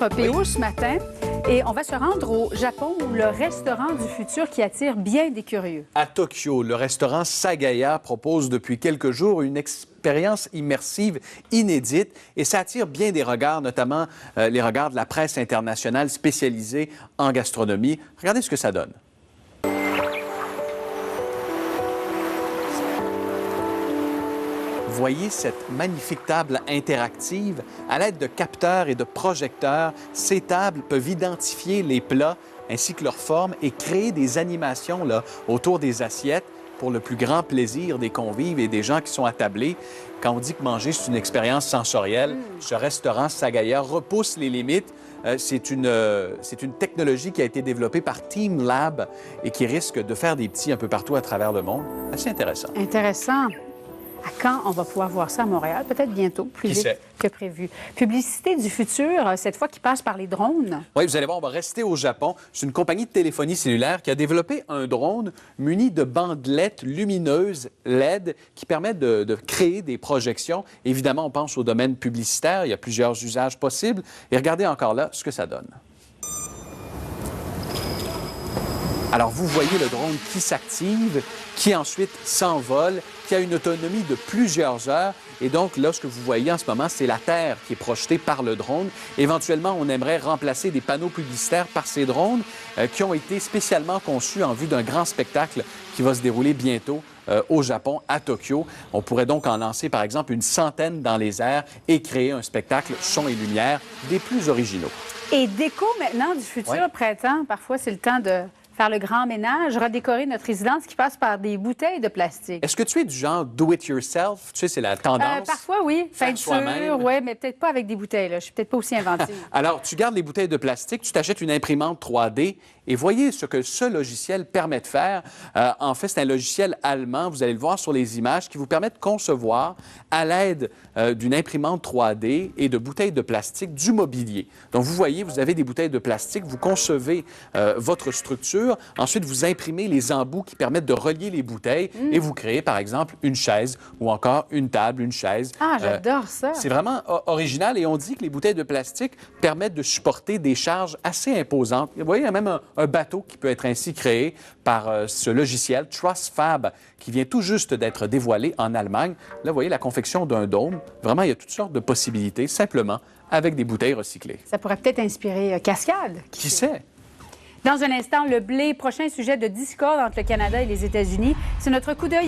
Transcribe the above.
PO ce matin et on va se rendre au Japon, où le restaurant du futur qui attire bien des curieux. À Tokyo, le restaurant Sagaya propose depuis quelques jours une expérience immersive inédite et ça attire bien des regards, notamment les regards de la presse internationale spécialisée en gastronomie. Regardez ce que ça donne. Voyez cette magnifique table interactive. À l'aide de capteurs et de projecteurs, ces tables peuvent identifier les plats ainsi que leur forme et créer des animations là, autour des assiettes pour le plus grand plaisir des convives et des gens qui sont attablés. Quand on dit que manger, c'est une expérience sensorielle, ce restaurant Sagaya repousse les limites. C'est une technologie qui a été développée par Team Lab et qui risque de faire des petits un peu partout à travers le monde. Assez intéressant. Intéressant. À quand on va pouvoir voir ça à Montréal? Peut-être bientôt, plus vite que prévu. Publicité du futur, cette fois qui passe par les drones. Oui, vous allez voir, on va rester au Japon. C'est une compagnie de téléphonie cellulaire qui a développé un drone muni de bandelettes lumineuses LED qui permettent de créer des projections. Évidemment, on pense au domaine publicitaire. Il y a plusieurs usages possibles. Et regardez encore là ce que ça donne. Alors, vous voyez le drone qui s'active, qui ensuite s'envole, qui a une autonomie de plusieurs heures. Et donc, là, ce que vous voyez en ce moment, c'est la Terre qui est projetée par le drone. Éventuellement, on aimerait remplacer des panneaux publicitaires par ces drones qui ont été spécialement conçus en vue d'un grand spectacle qui va se dérouler bientôt au Japon, à Tokyo. On pourrait donc en lancer, par exemple, une centaine dans les airs et créer un spectacle son et lumière des plus originaux. Et déco maintenant du futur printemps, parfois c'est le temps de faire le grand ménage, redécorer notre résidence qui passe par des bouteilles de plastique. Est-ce que tu es du genre do-it-yourself? Tu sais, c'est la tendance. Parfois, oui. Peinture, oui, mais peut-être pas avec des bouteilles. Là. Je suis peut-être pas aussi inventive. Alors, tu gardes les bouteilles de plastique, tu t'achètes une imprimante 3D et voyez ce que ce logiciel permet de faire. En fait, c'est un logiciel allemand, vous allez le voir sur les images, qui vous permet de concevoir à l'aide d'une imprimante 3D et de bouteilles de plastique du mobilier. Donc, vous voyez, vous avez des bouteilles de plastique, vous concevez votre structure. Ensuite, vous imprimez les embouts qui permettent de relier les bouteilles et vous créez, par exemple, une chaise ou encore une table, une chaise. Ah, j'adore ça! C'est vraiment original et on dit que les bouteilles de plastique permettent de supporter des charges assez imposantes. Vous voyez, il y a même un bateau qui peut être ainsi créé par ce logiciel TrussFab qui vient tout juste d'être dévoilé en Allemagne. Là, vous voyez la confection d'un dôme. Vraiment, il y a toutes sortes de possibilités, simplement avec des bouteilles recyclées. Ça pourrait peut-être inspirer Cascade. Qui sait? Dans un instant, le blé, prochain sujet de discorde entre le Canada et les États-Unis. C'est notre coup d'œil.